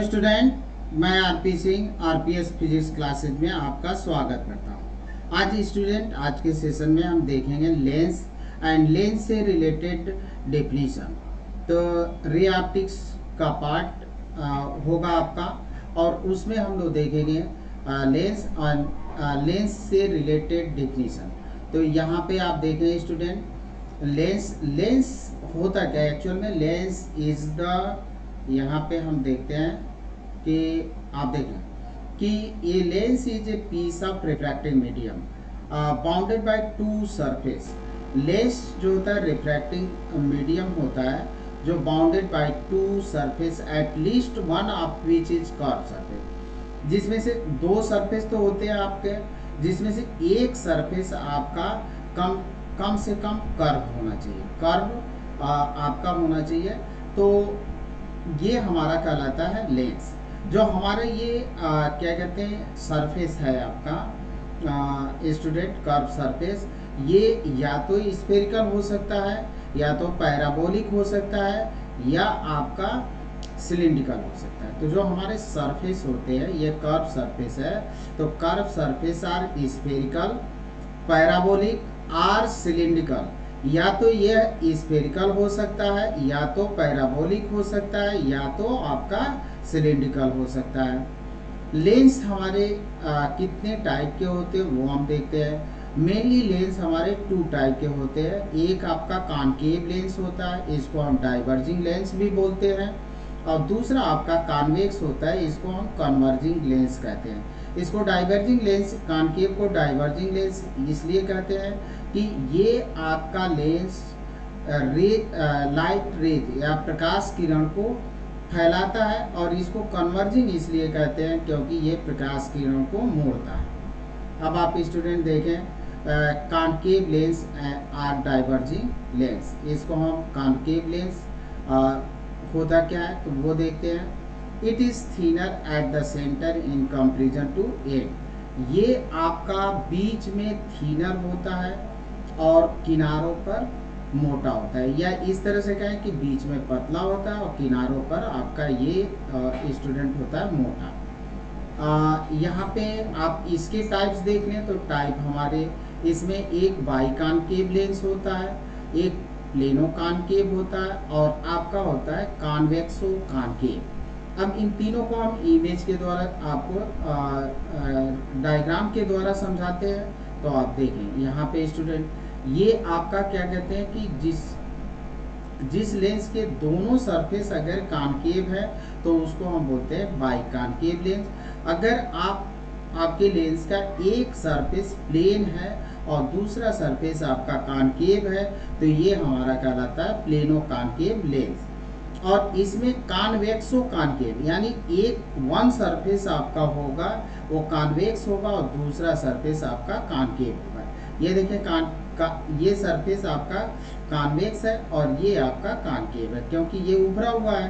Student, मैं RP Singh RPS physics classes में आपका स्वागत करता हूं। आज स्टूडेंट, आज के सेशन में हम देखेंगे लेंस एंड लेंस से रिलेटेड डेफिनेशन। तो रे ऑप्टिक्स का पार्ट होगा आपका, और उसमें हम लोग देखेंगे लेंस और लेंस से रिलेटेड डेफिनेशन। तो यहाँ पे आप देखें स्टूडेंट, लेंस होता क्या है एक्चुअल में। लेंस इज द, यहाँ पे हम देखते हैं कि आप देखें कि ये lens is a piece of refracting medium bounded by two surface. Lens जो होता है रिफ्रैक्टिंग मीडियम होता है जो bounded by two surface at least one of which is curve surface, जिसमें से दो सरफेस तो होते हैं आपके, जिसमें से एक सरफेस आपका कम से कम कर्व होना चाहिए, कर्व आपका होना चाहिए। तो ये हमारा कहलाता है लेंस। जो हमारा ये क्या कहते हैं सरफेस है आपका स्टूडेंट, कर्व सरफेस, ये या तो स्फेरिकल हो सकता है, या तो पैराबोलिक हो सकता है, या आपका सिलिंड्रिकल हो सकता है। तो जो हमारे सरफेस होते हैं ये कर्व सरफेस है। तो curve surface are spherical, parabolic or cylindrical. या तो यह स्फेरिकल हो सकता है, या तो पैराबोलिक हो सकता है, या तो आपका सिलिंड्रिकल हो सकता है। लेंस हमारे कितने टाइप के होते हैं वो हम देखते हैं। मेनली लेंस हमारे टू टाइप के होते हैं। एक आपका कॉनकेव लेंस होता है, इसको हम डाइवर्जिंग लेंस भी बोलते हैं, और दूसरा आपका कॉन्वेक्स होता है, इसको हम कन्वर्जिंग लेंस कहते हैं। इसको डाइवर्जिंग लेंस, कॉनकेव को डाइवर्जिंग लेंस इसलिए कहते हैं कि ये आपका लेंस लाइट रे या प्रकाश किरण को फैलाता है, और इसको कन्वर्जिंग इसलिए कहते हैं क्योंकि ये प्रकाश किरण को मोड़ता है। अब आप स्टूडेंट देखें concave lens or diverging lens, इसको हम कॉनकेव लेंस होता क्या है तो वो देखते हैं। It is thinner at the centre in comparison to end. ये आपका बीच में थिनर होता है और किनारों पर मोटा होता है, या इस तरह से कहें कि बीच में पतला होता है और किनारों पर आपका ये स्टूडेंट होता है मोटा। यहाँ पे आप इसके टाइप्स देख लें तो टाइप हमारे इसमें एक बाइकॉनकेव लेंस होता है, एक प्लेनो कॉनकेव होता है, और आपका होता है कॉन्वेक्सो कॉनकेव। अब इन तीनों को हम इमेज के द्वारा आपको डायग्राम के द्वारा समझाते हैं। तो आप देखें यहाँ पे स्टूडेंट, ये आपका क्या कहते हैं कि जिस लेंस के दोनों सरफेस अगर कॉनकेव है तो उसको हम बोलते हैं बाइकॉनकेव लेंस। अगर आपके लेंस का एक सरफेस प्लेन है और दूसरा सरफेस आपका कॉनकेव है तो ये हमारा कहलाता है प्लेनो कॉनकेव लेंस। और इसमें कॉन्वेक्सो कॉनकेव, यानी वन सरफेस आपका होगा वो कॉन्वेक्स होगा और दूसरा सरफेस आपका कॉनकेव होगा। ये देखिए ये सरफेस आपका कॉन्वेक्स है और ये आपका कॉनकेव है, क्योंकि ये उभरा हुआ है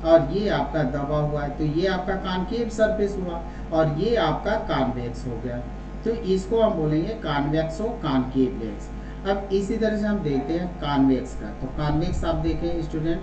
और ये आपका दबा हुआ है, तो ये आपका कॉनकेव सरफेस हुआ और ये आपका कॉन्वेक्स हो गया। तो इसको हम बोलेंगे कॉन्वेक्सो कॉनकेव लेंस। अब इसी तरह से हम देखते हैं कॉन्वेक्स का। तो कॉन्वेक्स आप देखें स्टूडेंट,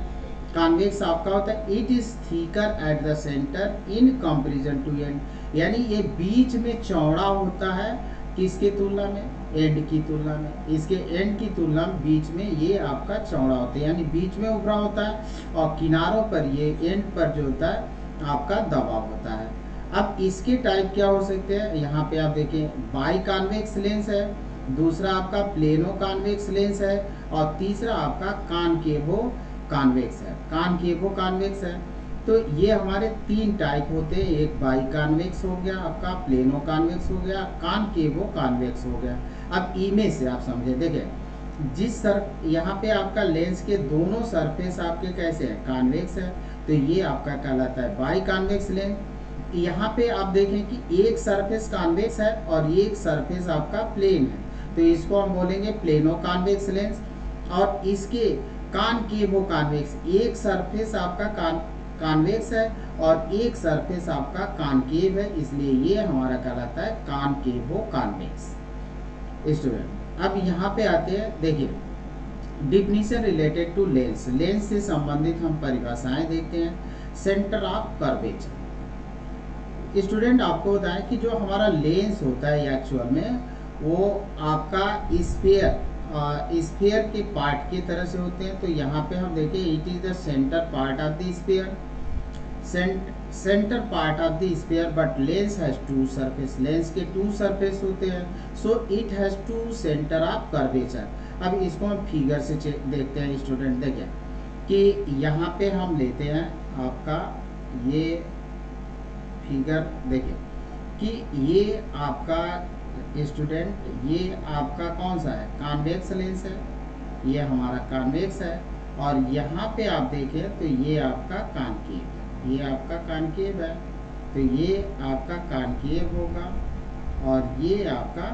कॉन्वेक्स आपका होता है it is thicker at the centre in comparison to end, यानी ये बीच में चौड़ा होता है किसके तुलना में, एंड की तुलना में। इसके एंड की तुलना में बीच में ये आपका चौड़ा होता है, यानी बीच में उभरा होता है और किनारों पर ये एंड पर जो होता है आपका दबा होता है। अब इसके टाइप क्या हो सकते हैं, यहाँ पे आप देखें बाई कॉन्वेक्स लेंस है, दूसरा आपका प्लेनो कॉन्वेक्स लेंस है, और तीसरा आपका कॉनकेवो कॉन्वेक्स है, कॉनकेवो कॉन्वेक्स है। तो ये हमारे तीन टाइप होते हैं, एक बाई कॉन्वेक्स हो गया आपका, प्लेनो कॉन्वेक्स हो गया, कॉनकेवो कॉन्वेक्स हो गया। अब इमेज से आप समझे, देखें यहाँ पे आपका लेंस के दोनों सरफेस आपके कैसे हैं, कॉन्वेक्स है, तो ये आपका कहलाता है बाई कॉन्वेक्स लेंस। यहाँ पे आप देखें कि एक सरफेस कॉन्वेक्स है और एक सरफेस आपका प्लेन है, तो इसको हम बोलेंगे प्लेनो कॉन्वेक्स लेंस। और इसके कॉनकेवो कॉन्वेक्स, एक सरफेस आपका कॉन्वेक्स है और एक सरफेस आपका कॉनकेव है, इसलिए ये हमारा कहलाता है कॉनकेवो कॉन्वेक्स स्टूडेंट। अब यहाँ पे आते हैं, देखिए definition related to lens, lens से संबंधित हम परिभाषाएं देखते हैं। सेंटर ऑफ कर्वेचर, स्टूडेंट आपको बताएं कि जो हमारा लेंस होता है एक्चुअल में वो आपका स्फीयर के पार्ट की तरह से होते हैं। तो यहाँ पे हम देखें it is the centre part of the sphere, centre part of the sphere, but lens has two surface, lens के टू सरफेस होते हैं, so it has two centre of curvature. अब इसको हम फिगर से देखते हैं स्टूडेंट। देखिए कि यहाँ पे हम लेते हैं आपका ये फिगर, देखिए कि ये आपका स्टूडेंट ये आपका कौन सा है, कॉन्वेक्स लेंस है, ये हमारा कॉन्वेक्स है, और यहाँ पे आप देखें तो ये आपका कॉनकेव है, ये आपका कॉनकेव है, तो ये आपका कॉनकेव होगा और ये आपका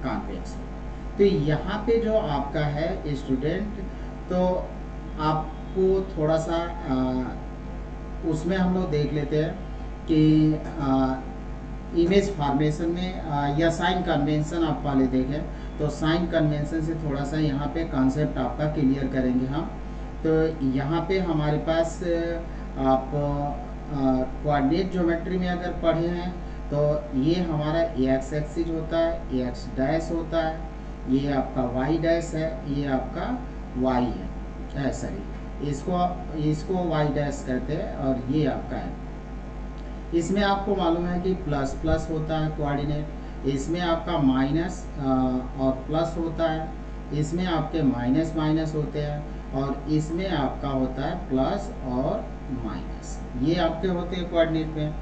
कॉन्वेक्स है। तो यहाँ पे जो आपका है स्टूडेंट, तो आपको थोड़ा सा उसमें हम लोग देख लेते हैं कि इमेज फॉर्मेशन में या साइन कन्वेंशन आप पहले देखें, तो साइन कन्वेंशन से थोड़ा सा यहाँ पे कॉन्सेप्ट आपका क्लियर करेंगे हम। तो यहाँ पे हमारे पास आप कोऑर्डिनेट ज्योमेट्री में अगर पढ़े हैं तो ये हमारा एक्स एक्सिस होता है, एक्स डैश होता है, ये आपका वाई डैश है, ये आपका वाई है, सॉरी इसको वाई डैश कहते हैं, और ये आपका है। इसमें आपको मालूम है कि प्लस प्लस होता है कोऑर्डिनेट, इसमें आपका माइनस और प्लस होता है, इसमें आपके माइनस माइनस होते हैं, और इसमें आपका होता है प्लस और माइनस, ये आपके होते हैं कोऑर्डिनेट में।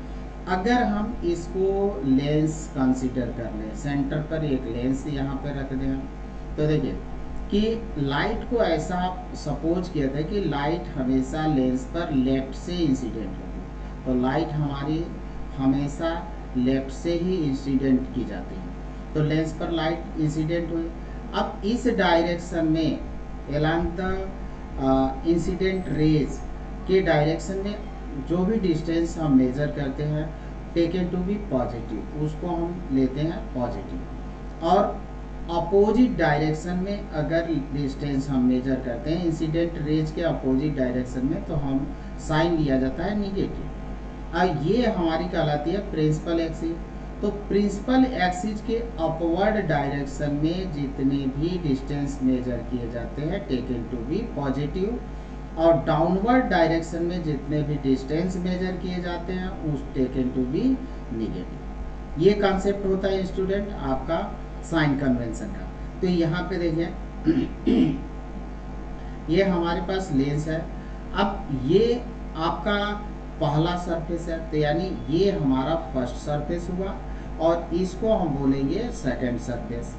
अगर हम इसको लेंस कंसीडर कर लें, सेंटर पर एक लेंस यहाँ पे रख दें, तो देखिए कि लाइट को ऐसा सपोज किया था कि लाइट हमेशा लेंस पर लेफ्ट से इंसिडेंट होगी, तो लाइट हमारी हमेशा लेफ्ट से ही इंसिडेंट की जाती है, तो लेंस पर लाइट इंसिडेंट हुई। अब इस डायरेक्शन में एलॉन्ग द इंसिडेंट रेज के डायरेक्शन में जो भी डिस्टेंस हम मेजर करते हैं टेकन टू बी पॉजिटिव, उसको हम लेते हैं पॉजिटिव, और अपोजिट डायरेक्शन में अगर डिस्टेंस हम मेजर करते हैं इंसिडेंट रेज के अपोजिट डायरेक्शन में, तो हम साइन लिया जाता है निगेटिव। अब ये हमारी कहलाती है प्रिंसिपल एक्सिस। तो प्रिंसिपल एक्सिस के अपवर्ड डायरेक्शन में जितने भी डिस्टेंस मेजर किए जाते हैं टेकन टू बी पॉजिटिव, और डाउनवर्ड डायरेक्शन में जितने भी डिस्टेंस मेजर किए जाते हैं उस टेकन टू बी निगेटिव। ये कॉन्सेप्ट होता है स्टूडेंट आपका साइन कन्वेंशन का। तो यहाँ पे देखिए ये हमारे पास लेंस है, अब ये आपका पहला सरफेस है, तो यानी ये हमारा फर्स्ट सरफेस हुआ, और इसको हम बोलेंगे सेकंड सरफेस।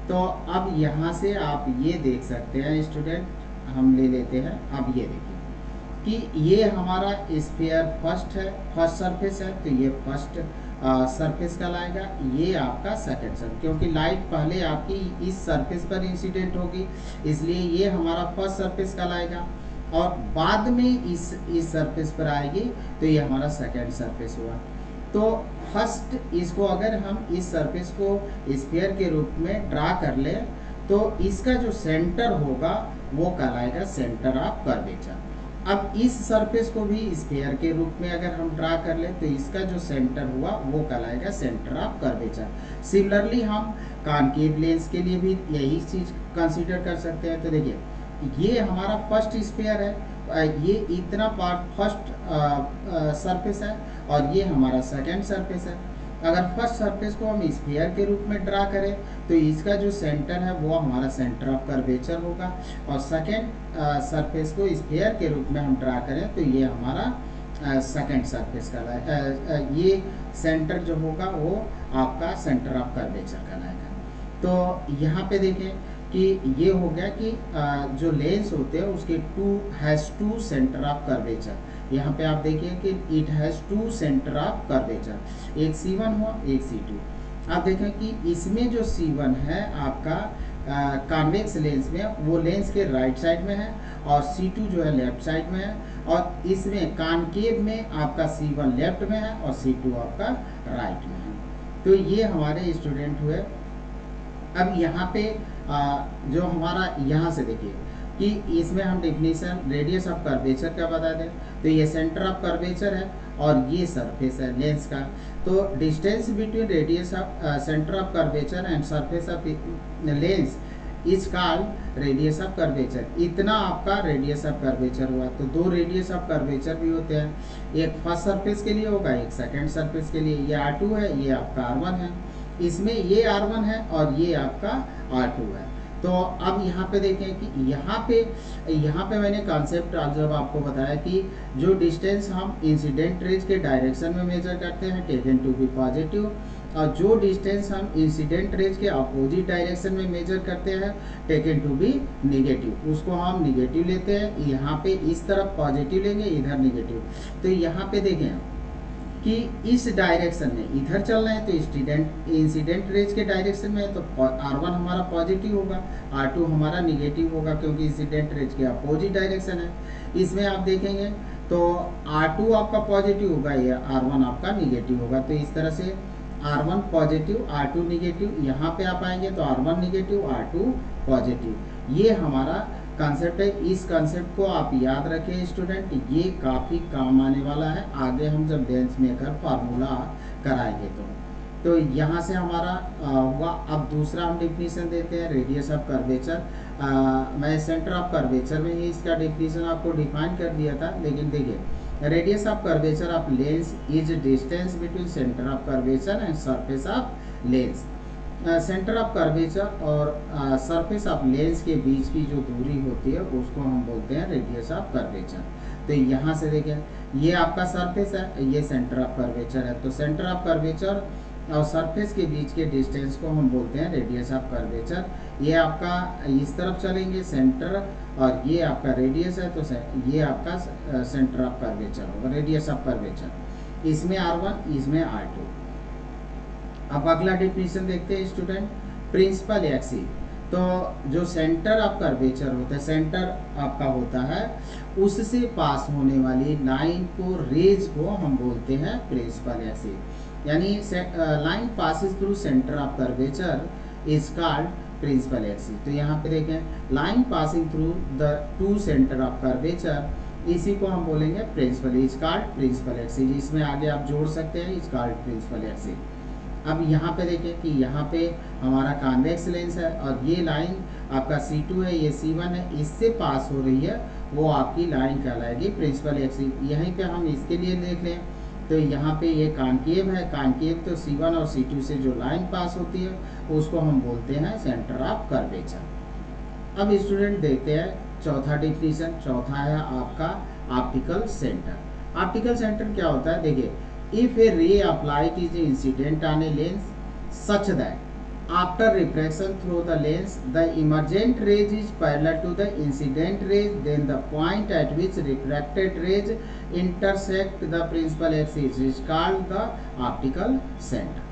तो अब यहाँ से आप ये देख सकते हैं स्टूडेंट, हम ले लेते हैं। अब ये देखिए कि ये हमारा स्फीयर फर्स्ट है, फर्स्ट सरफेस है, तो ये फर्स्ट सरफेस कहलाएगा, ये आपका सेकंड सरफेस, क्योंकि लाइट पहले आपकी इस सरफेस पर इंसिडेंट होगी, इसलिए ये हमारा फर्स्ट सरफेस कहलाएगा, और बाद में इस सरफेस पर आएगी, तो ये हमारा सेकंड सरफेस हुआ। तो फर्स्ट इसको अगर हम इस सरफेस को स्फीयर के रूप में ड्रा कर ले, तो इसका जो सेंटर होगा वो कहलाएगा सेंटर ऑफ कर्वेचर। अब इस सरफेस को भी स्फीयर के रूप में अगर हम ड्रा कर ले, तो इसका जो सेंटर हुआ वो कहलाएगा सेंटर ऑफ कर्वेचर। सिमिलरली हम कॉनकेव लेंस के लिए भी यही चीज कंसीडर कर सकते हैं। तो देखिए ये हमारा फर्स्ट स्फीयर है, ये इतना पार्ट फर्स्ट सरफेस है, और ये हमारा सेकंड सरफेस है। अगर फर्स्ट सरफेस को हम स्फीयर के रूप में ड्रा करें, तो इसका जो सेंटर है वो हमारा सेंटर ऑफ कर्वेचर होगा, और सेकंड सरफेस को स्फीयर के रूप में हम ड्रा करें, तो ये हमारा सेकंड सरफेस कहलाएगा, ये सेंटर जो होगा वो आपका सेंटर ऑफ कर्वेचर कहलाएगा। तो यहाँ पे देखें कि ये हो गया कि जो लेंस होते हैं उसके टू सेंटर ऑफ कर्वेचर। यहाँ पे आप देखिए कि it has two centre of curvature, एक C1 हुआ एक C2। आप देखें कि इसमें जो C1 है आपका कॉन्वेक्स लेंस में, वो लेंस के राइट साइड में है, और C2 जो है लेफ्ट साइड में है, और इसमें कॉनकेव में आपका C1 लेफ्ट में है और C2 आपका राइट में है। तो ये हमारे स्टूडेंट हुए। अब यहाँ पे जो हमारा यहाँ से देखिए कि इसमें हम डेफिनेशन रेडियस ऑफ कर्वेचर का बता दें, तो ये सेंटर ऑफ कर्वेचर है और ये सरफेस है लेंस का। तो distance between radius of centre of curvature and surface of lens is called radius of curvature. इतना आपका रेडियस ऑफ कर्वेचर हुआ। तो दो रेडियस ऑफ कर्वेचर भी होते हैं, एक फर्स्ट सरफेस के लिए होगा, एक सेकंड सरफेस के लिए। ये R2 है, ये आपका R1 है, इसमें ये R1 है और ये आपका R2 है। तो अब यहाँ पे देखें कि यहाँ पे मैंने कॉन्सेप्ट जब आपको बताया कि जो डिस्टेंस हम इंसिडेंट रेज के डायरेक्शन में मेजर करते हैं टेकन टू बी पॉजिटिव, और जो डिस्टेंस हम इंसिडेंट रेज के अपोजिट डायरेक्शन में मेजर करते हैं टेकन टू बी निगेटिव, उसको हम निगेटिव लेते हैं। यहाँ पे इस तरफ पॉजिटिव लेंगे, इधर निगेटिव। तो यहाँ पे देखें कि इस डायरेक्शन में इधर चल रहे हैं तो इंसिडेंट रेज के डायरेक्शन में तो R1 हमारा पॉजिटिव होगा, R2 हमारा निगेटिव होगा, क्योंकि इंसिडेंट रेज के अपोजिट डायरेक्शन है। इसमें आप देखेंगे तो R2 आपका पॉजिटिव होगा, या R1 आपका निगेटिव होगा। तो इस तरह से R1 पॉजिटिव, R2 निगेटिव, यहाँ पे आप आएंगे तो R1 निगेटिव, R2 पॉजिटिव। ये हमारा कॉन्सेप्ट है। इस कॉन्सेप्ट को आप याद रखें स्टूडेंट, ये काफ़ी काम आने वाला है आगे हम जब लेंस मेकर फार्मूला कराएंगे तो यहाँ से हमारा हुआ। अब दूसरा हम डेफिनेशन देते हैं रेडियस ऑफ कर्वेचर। मैं सेंटर ऑफ कर्वेचर में ही इसका डेफिनेशन आपको डिफाइन कर दिया था, लेकिन देखिए radius of curvature of lens is distance between centre of curvature and surface of lens. Centre of curvature और सरफेस ऑफ लेंस के बीच की जो दूरी होती है उसको हम बोलते हैं रेडियस ऑफ कर्वेचर। तो यहाँ से देखें ये आपका सरफेस है, ये सेंटर ऑफ कर्वेचर है। तो सेंटर ऑफ कर्वेचर और सरफेस के बीच के डिस्टेंस को हम बोलते हैं रेडियस ऑफ कर्वेचर। ये आपका इस तरफ चलेंगे सेंटर, और ये आपका रेडियस है, तो ये आपका सेंटर ऑफ कर्वेचर होगा, रेडियस ऑफ कर्वेचर। इसमें R1, इसमें R2। अब अगला डेफिनेशन देखते हैं स्टूडेंट, प्रिंसिपल एक्सिस। तो जो सेंटर ऑफ कर्वेचर होता है, सेंटर आपका होता है, उससे पास होने वाली लाइन को, रेज को हम बोलते हैं प्रिंसिपल एक्सिस। यानी line passes through centre of curvature is called principal axis. तो यहाँ पे देखें line passing through the two centre of curvature, इसी को हम बोलेंगे principal, is called principal axis. इसमें आगे आप जोड़ सकते हैं, इज कॉल्ड प्रिंसिपल एक्सिस। अब यहाँ पे देखें कि यहाँ पे हमारा कॉन्वेक्स लेंस है और ये लाइन आपका C2 है, ये C1 है, इससे पास हो रही है, वो आपकी लाइन कहलाएगी प्रिंसिपल एक्सिस। यहीं पे हम इसके लिए देख लें तो यहाँ पे ये कॉनकेव है, कॉनकेव तो C1 और C2 से जो लाइन पास होती है उसको हम बोलते हैं सेंटर ऑफ कर्वेचर। अब स्टूडेंट देखते हैं चौथा डेफिनेशन। चौथा है आपका ऑप्टिकल सेंटर। ऑप्टिकल सेंटर क्या होता है, देखिए if a ray of light is incident on a lens such that after refraction through the lens the emergent rays is parallel to the incident rays, then the point at which refracted rays intersect the principal axis is called the optical center।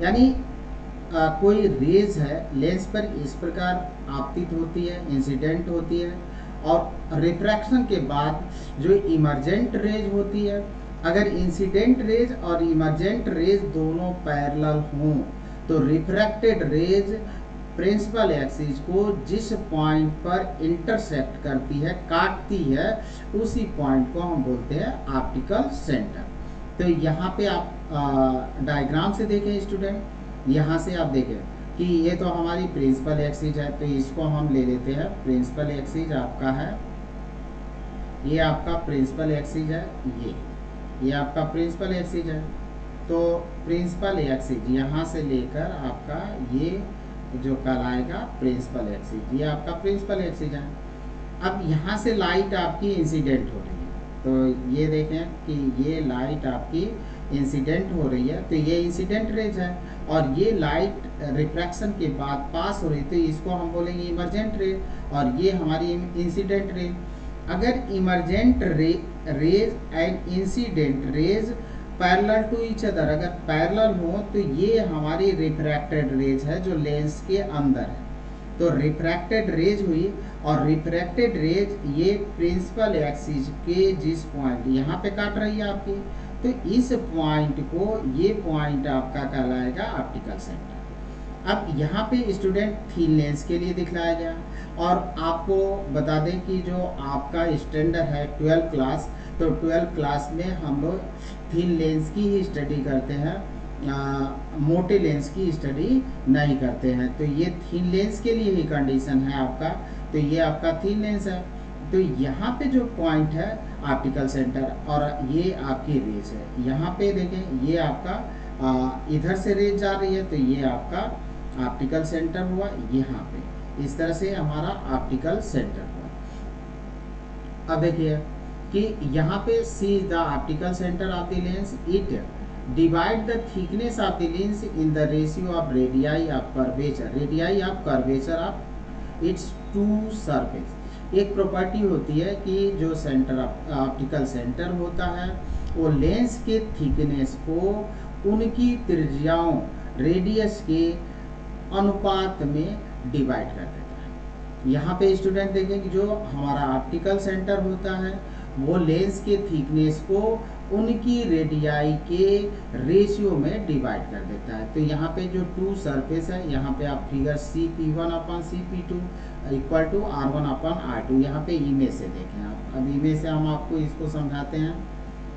यानी कोई raise है lens पर इस प्रकार आपतित होती है, incident होती है, और रिफ्रैक्शन के बाद जो इमर्जेंट रेज होती है, अगर इंसिडेंट रेज और इमर्जेंट रेज दोनों पैरेलल हों तो रिफ्रैक्टेड रेज प्रिंसिपल एक्सिस को जिस पॉइंट पर इंटरसेक्ट करती है, काटती है, उसी पॉइंट को हम बोलते हैं ऑप्टिकल सेंटर। तो यहाँ पे आप डायग्राम से देखें स्टूडेंट, यहाँ से आप देखें कि ये तो हमारी प्रिंसिपल एक्सिस है, तो इसको हम ले लेते हैं। प्रिंसिपल एक्सिस आपका है, ये आपका प्रिंसिपल एक्सिस है, ये आपका प्रिंसिपल एक्सिस है। तो प्रिंसिपल एक्सिस यहाँ से लेकर आपका ये जो कहलाएगा प्रिंसिपल एक्सिस, ये आपका प्रिंसिपल एक्सिस है। अब यहाँ से लाइट आपकी इंसिडेंट हो रही है, तो ये देखें कि ये लाइट आपकी इंसिडेंट हो रही है, तो ये इंसिडेंट रेज है, और ये लाइट रिफ्रैक्शन के बाद पास हो रही है, तो इसको हम बोलेंगे इमर्जेंट रे, और ये हमारी इंसिडेंट रे। अगर emergent rays and incident rays parallel to each other, अगर पैरेलल हो तो ये हमारी रिफ्रैक्टेड रेज है जो लेंस के अंदर है। तो रिफ्रैक्टेड रेज हुई, और रिफ्रैक्टेड रेज ये प्रिंसिपल एक्सिस के जिस पॉइंट यहाँ पे काट रही है आपकी, तो इस पॉइंट को, ये पॉइंट आपका कहलाएगा ऑप्टिकल सेंटर। अब यहाँ पे स्टूडेंट थीन लेंस के लिए दिखलाया गया, और आपको बता दें कि जो आपका स्टैंडर्ड है 12th क्लास, तो 12th क्लास में हम लोग थीन लेंस की ही स्टडी करते हैं, मोटे लेंस की स्टडी नहीं करते हैं। तो ये थीन लेंस के लिए ही कंडीशन है आपका, तो ये आपका थीन लेंस है। तो यहाँ पे जो पॉइंट है ऑप्टिकल सेंटर, और ये आपकी रेज है। यहाँ पे देखें ये आपका इधर से रेज जा रही है, तो ये आपका ऑप्टिकल सेंटर हुआ यहाँ पे। इस तरह से हमारा ऑप्टिकल सेंटर हुआ। अब देखिए कि यहाँ पे C is the optical centre of the lens, it divide the thickness of the lens in the ratio of radii of curvature of its two surface. एक प्रॉपर्टी होती है कि जो सेंटर ऑप्टिकल सेंटर होता है वो लेंस के thickness को उनकी त्रिज्याओं रेडियस के अनुपात में डिवाइड कर देता है। यहाँ पे स्टूडेंट देखें कि जो हमारा ऑप्टिकल सेंटर होता है वो लेंस के थिकनेस को उनकी रेडियाई के रेशियो में डिवाइड कर देता है। तो यहाँ पे जो टू सरफेस है, यहाँ पे आप figure CP1/CP2 equal to R1/R2, यहाँ पे इमेज से देखें आप। अब इमेज से हम आपको इसको समझाते हैं।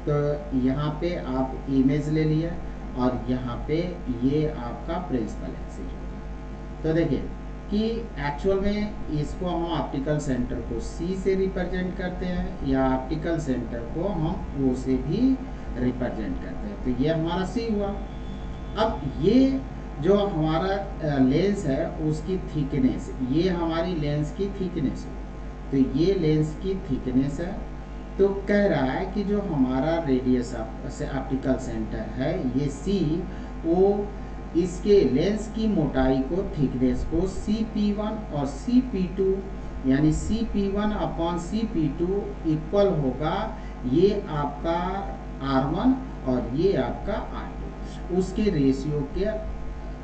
तो यहाँ पे आप इमेज ले लिए, और यहाँ पे ये आपका प्रिंसिपल एक्सिस। तो देखिए कि एक्चुअल में इसको हम ऑप्टिकल सेंटर को C से रिप्रेजेंट करते हैं, या ऑप्टिकल सेंटर को हम O से भी रिप्रेजेंट करते हैं। तो ये हमारा C हुआ। अब ये जो हमारा लेंस है उसकी थिकनेस, ये हमारी लेंस की थिकनेस है। तो ये लेंस की थिकनेस है। तो कह रहा है कि जो हमारा रेडियस से ऑप्टिकल सेंटर है ये C, वो इसके लेंस की मोटाई को, थिकनेस को CP1 और CP2 यानी CP1/CP2 इक्वल होगा ये आपका R1 और ये आपका R2, उसके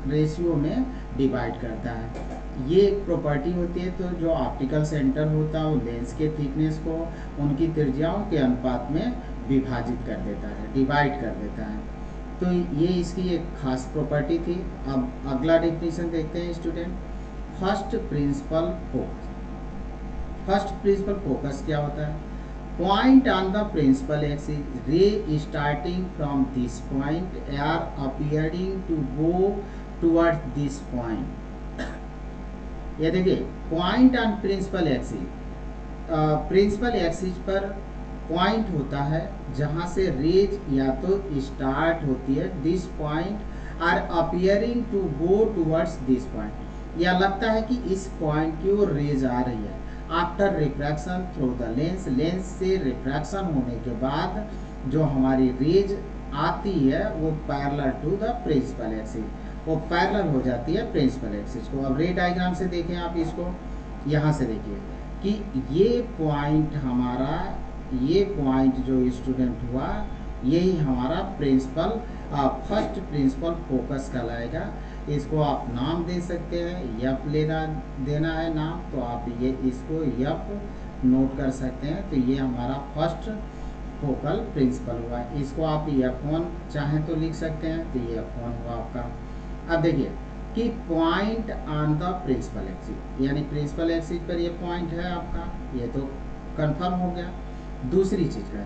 रेशियो में डिवाइड करता है। ये एक प्रॉपर्टी होती है। तो जो ऑप्टिकल सेंटर होता है वो लेंस के थिकनेस को उनकी त्रिज्याओं के अनुपात में विभाजित कर देता है, डिवाइड कर देता है। तो ये इसकी एक खास प्रॉपर्टी थी। अब अगला डेफिनेशन देखते हैं स्टूडेंट। फर्स्ट प्रिंसिपल फोकस क्या होता है? Point on the principal axis, ray starting from this point are appearing to go towards this point. ये देखिए point on principal axis, principal axis पर पॉइंट होता है जहां से रेज या तो स्टार्ट होती है, this point are appearing to go towards this point, या लगता है कि इस पॉइंट की ओर रेज आ रही है। After refraction through the lens, lens से रिफ्रैक्शन होने के बाद जो हमारी रेज आती है वो parallel to the principal axis, वो पैरेलल हो जाती है प्रिंसिपल एक्सिस को। अब रे डायग्राम से देखें आप इसको, यहाँ से देखिए कि ये पॉइंट हमारा, ये पॉइंट जो स्टूडेंट हुआ यही हमारा फर्स्ट प्रिंसिपल फोकस कहलाएगा। इसको आप नाम दे सकते हैं, यप देना है नाम, तो आप ये इसको यप नोट कर सकते हैं। तो ये हमारा फर्स्ट फोकल प्रिंसिपल हुआ। इसको आप F1 चाहें तो लिख सकते हैं, तो ये F1 हुआ आपका। अब देखिए कि point on the principal axis, यानी प्रिंसिपल एक्सिस पर ये पॉइंट है आपका, ये तो कंफर्म हो गया। दूसरी चीज का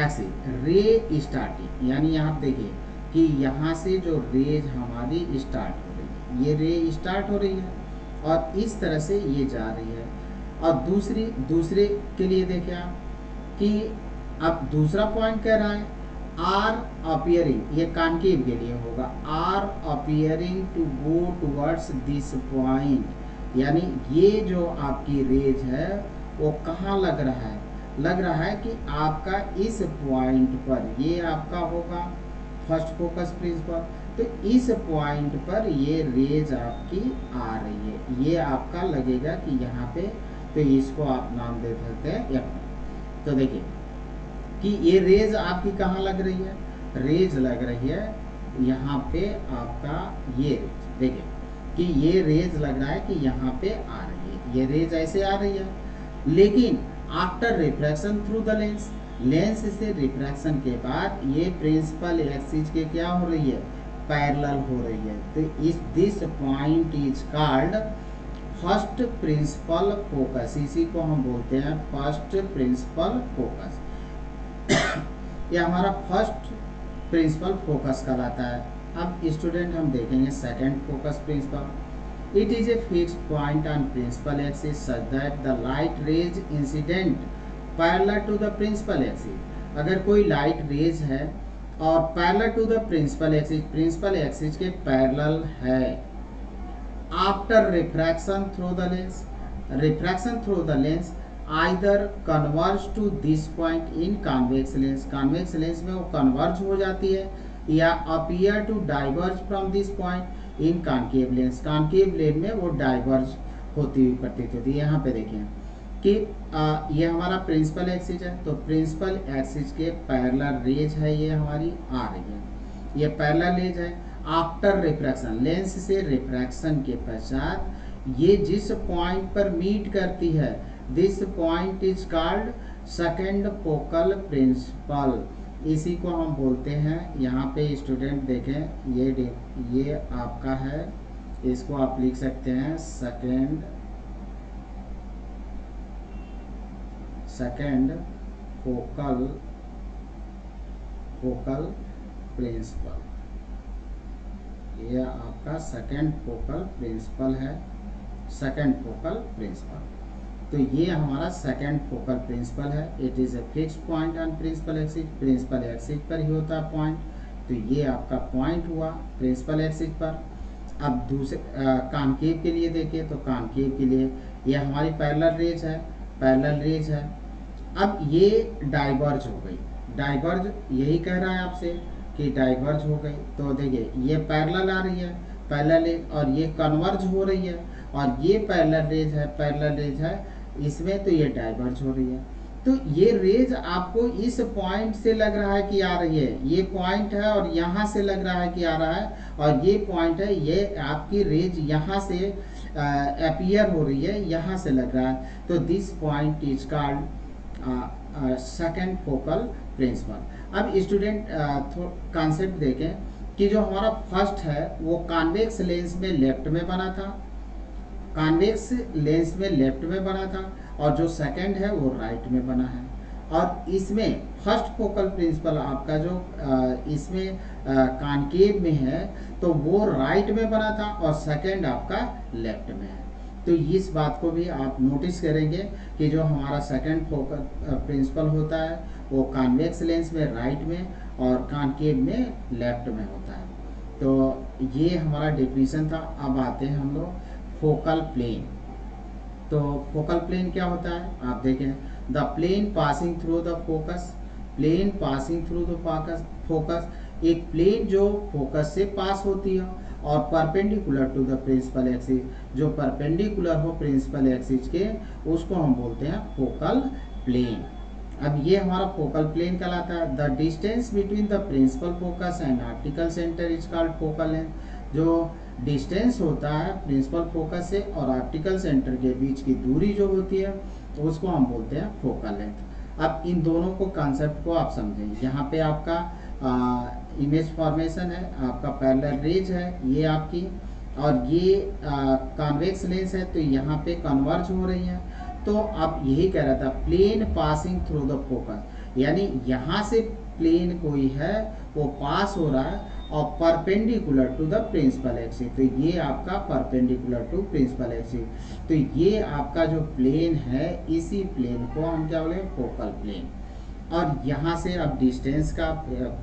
एक्सिस रे स्टार्टिंग, यानी आप देखिए कि यहाँ से जो रेज हमारी स्टार्ट हो रही है, ये रे स्टार्ट हो रही है और इस तरह से ये जा रही है। और दूसरे के लिए देखिए आप कि अब दूसरा पॉइंट कह रहा है आर अपीयरिंग, ये कॉन्केव के लिए होगा, are appearing to go towards this point, यानी ये जो आपकी रेज है वो कहाँ लग रहा है? लग रहा है कि आपका इस पॉइंट पर, ये आपका होगा फर्स्ट फोकस प्रिंसिपल, तो इस पॉइंट पर ये रेज आपकी आ रही है, ये आपका लगेगा कि यहाँ पे, तो इसको आप नाम दे सकते हैं F। तो देखिए कि ये रेज आपकी कहाँ लग रही है? रेज लग रही है यहाँ पे आपका, ये रेज देखिए कि ये रेज लग रहा है कि यहाँ पे आ रही है, ये रेज ऐसे आ रही है। लेकिन after refraction through the lens, lens से रिफ्रैक्शन के बाद ये प्रिंसिपल एक्सिस के क्या हो रही है? पैरेलल हो रही है। तो इस this point is called first principle focus, इसी को हम बोलते हैं फर्स्ट प्रिंसिपल फोकस। यह हमारा फर्स्ट प्रिंसिपल फोकस कहलाता है। अब स्टूडेंट हम देखेंगे second focus principal. It is a fixed point on principal axis such that the light rays incident parallel to the principal axis. अगर कोई लाइट रेज है और parallel to the principal axis के पैरेलल है, after refraction through the lens either converge to this point in convex lens में वो converge हो जाती है, या appear to diverge from this point in concave lens में वो डाइवर्ज होती हुई प्रतीत होती है। यहाँ पे देखें कि ये हमारा प्रिंसिपल एक्सिस है, तो प्रिंसिपल एक्सिस के पैरेलल रेज है, ये हमारी आ रही है, ये पैरेलल रेज है। आफ्टर रिफ्रैक्शन, लेंस से रिफ्रैक्शन के पश्चात ये जिस पॉइंट पर मीट करती है, this point is called second focal principal, इसी को हम बोलते हैं। यहाँ पे स्टूडेंट देखें, ये आपका है, इसको आप लिख सकते हैं सेकंड फोकल प्रिंसिपल, ये आपका सेकंड फोकल प्रिंसिपल है, सेकंड फोकल प्रिंसिपल। तो ये हमारा सेकंड फोकल प्रिंसिपल है। It is a fixed point on principal axis पर ही होता है पॉइंट, तो ये आपका पॉइंट हुआ प्रिंसिपल एक्सिस पर। अब दूसरे कॉन्केव के लिए देखें, तो कॉन्केव के लिए ये हमारी पैरेलल रेज है। अब ये डाइवर्ज हो गई, डाइवर्ज यही कह रहा है आपसे कि डाइवर्ज हो गई। तो देखिए ये पैरेलल आ रही है, पैरेलल, और ये कन्वर्ज हो रही है, और ये पैरेलल रेज है इसमें, तो ये डाइवर्ज हो रही है। तो ये रेज आपको इस पॉइंट से लग रहा है कि आ रही है, ये पॉइंट है और यहाँ से लग रहा है कि आ रहा है, और ये पॉइंट है, ये आपकी रेज यहाँ से अपीयर हो रही है, यहाँ से लग रहा है। तो this point is called second focal principal. अब स्टूडेंट कॉन्सेप्ट देखें कि जो हमारा फर्स्ट है वो कॉन्वेक्स लेंस में लेफ्ट में बना था, और जो सेकंड है वो राइट में बना है। और इसमें फर्स्ट फोकल प्रिंसिपल आपका जो इसमें कॉन्केव में है, तो वो राइट में बना था, और सेकंड आपका लेफ्ट में है। तो इस बात को भी आप नोटिस करेंगे कि जो हमारा सेकंड फोकल प्रिंसिपल होता है वो कॉन्वेक्स लेंस में राइट में और कॉन्केव में लेफ्ट में होता है। तो ये हमारा डेफिनेशन था। अब आते हैं हम लोग फोकल प्लेन। तो फोकल प्लेन क्या होता है, आप देखें, the plane passing through the focus, एक प्लेन जो फोकस से पास होती है और perpendicular to the principal axis, जो परपेंडिकुलर हो प्रिंसिपल एक्सिस के, उसको हम बोलते हैं फोकल प्लेन। अब ये हमारा फोकल प्लेन कहलाता है। The distance between the principal focus and optical centre is called focal length. जो डिस्टेंस होता है प्रिंसिपल फोकस से और ऑप्टिकल सेंटर के बीच की दूरी जो होती है, तो उसको हम बोलते हैं फोकल लेंथ। अब इन दोनों को कॉन्सेप्ट को आप समझें। यहाँ पे आपका इमेज फॉर्मेशन है, आपका पैरेलल रेज है ये आपकी, और ये कॉन्वेक्स लेंस है, तो यहाँ पे कन्वर्ज हो रही है। तो आप यही कह रहा था plane passing through the focus, यानी यहाँ से प्लेन कोई है वो पास हो रहा है और perpendicular to the principal axis, तो ये आपका परपेंडिकुलर टू प्रिंसिपल एक्सिस। तो ये आपका जो प्लेन है, इसी प्लेन को हम क्या बोले, फोकल प्लेन। और यहाँ से अब डिस्टेंस का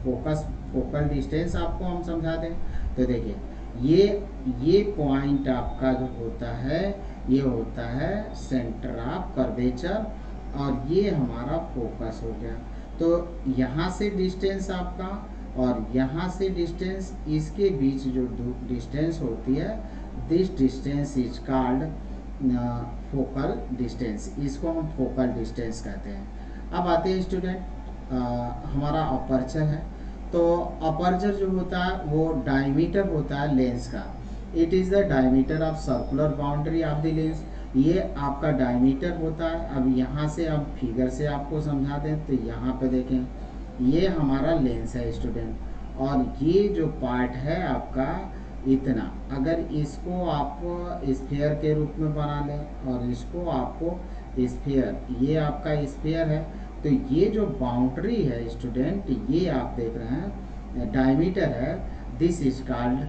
फोकल डिस्टेंस आपको हम समझा दें, तो देखिए ये पॉइंट आपका जो होता है, ये होता है सेंटर ऑफ कर्वेचर, और ये हमारा फोकस हो गया। तो यहाँ से डिस्टेंस आपका और यहाँ से डिस्टेंस, इसके बीच जो डिस्टेंस होती है, this distance is called focal distance, इसको हम फोकल डिस्टेंस कहते हैं। अब आते हैं स्टूडेंट, हमारा अपर्चर है। तो अपर्चर जो होता है वो डायमीटर होता है लेंस का। It is the diameter of circular boundary of the lens, ये आपका डायमीटर होता है। अब यहाँ से अब फिगर से आपको समझा दें, तो यहाँ पे देखें, ये हमारा लेंस है स्टूडेंट, और ये जो पार्ट है आपका इतना, अगर इसको आप स्फीयर के रूप में बना लें और इसको आपको स्फीयर, ये आपका स्फीयर है, तो ये जो बाउंड्री है स्टूडेंट, ये आप देख रहे हैं डायमीटर है, this is called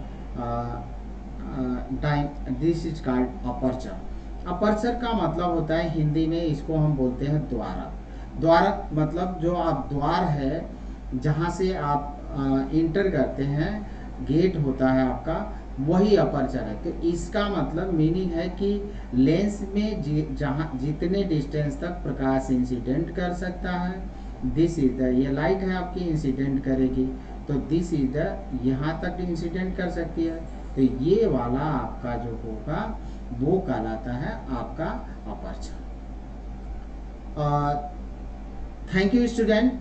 this is called aperture. Aperture का मतलब होता है हिंदी में, इसको हम बोलते हैं द्वारक। द्वारक मतलब जो आप द्वार है जहाँ से आप इंटर करते हैं, गेट होता है आपका, वही अपर्चर है। तो इसका मतलब मीनिंग है कि लेंस में जहाँ जितने डिस्टेंस तक प्रकाश इंसिडेंट कर सकता है, दिस इज द, ये लाइट है आपकी इंसिडेंट करेगी, तो दिस इज द, यहाँ तक इंसिडेंट कर सकती है, तो ये वाला आपका जो होगा वो कहलाता है आपका अपर्चर। Thank you student.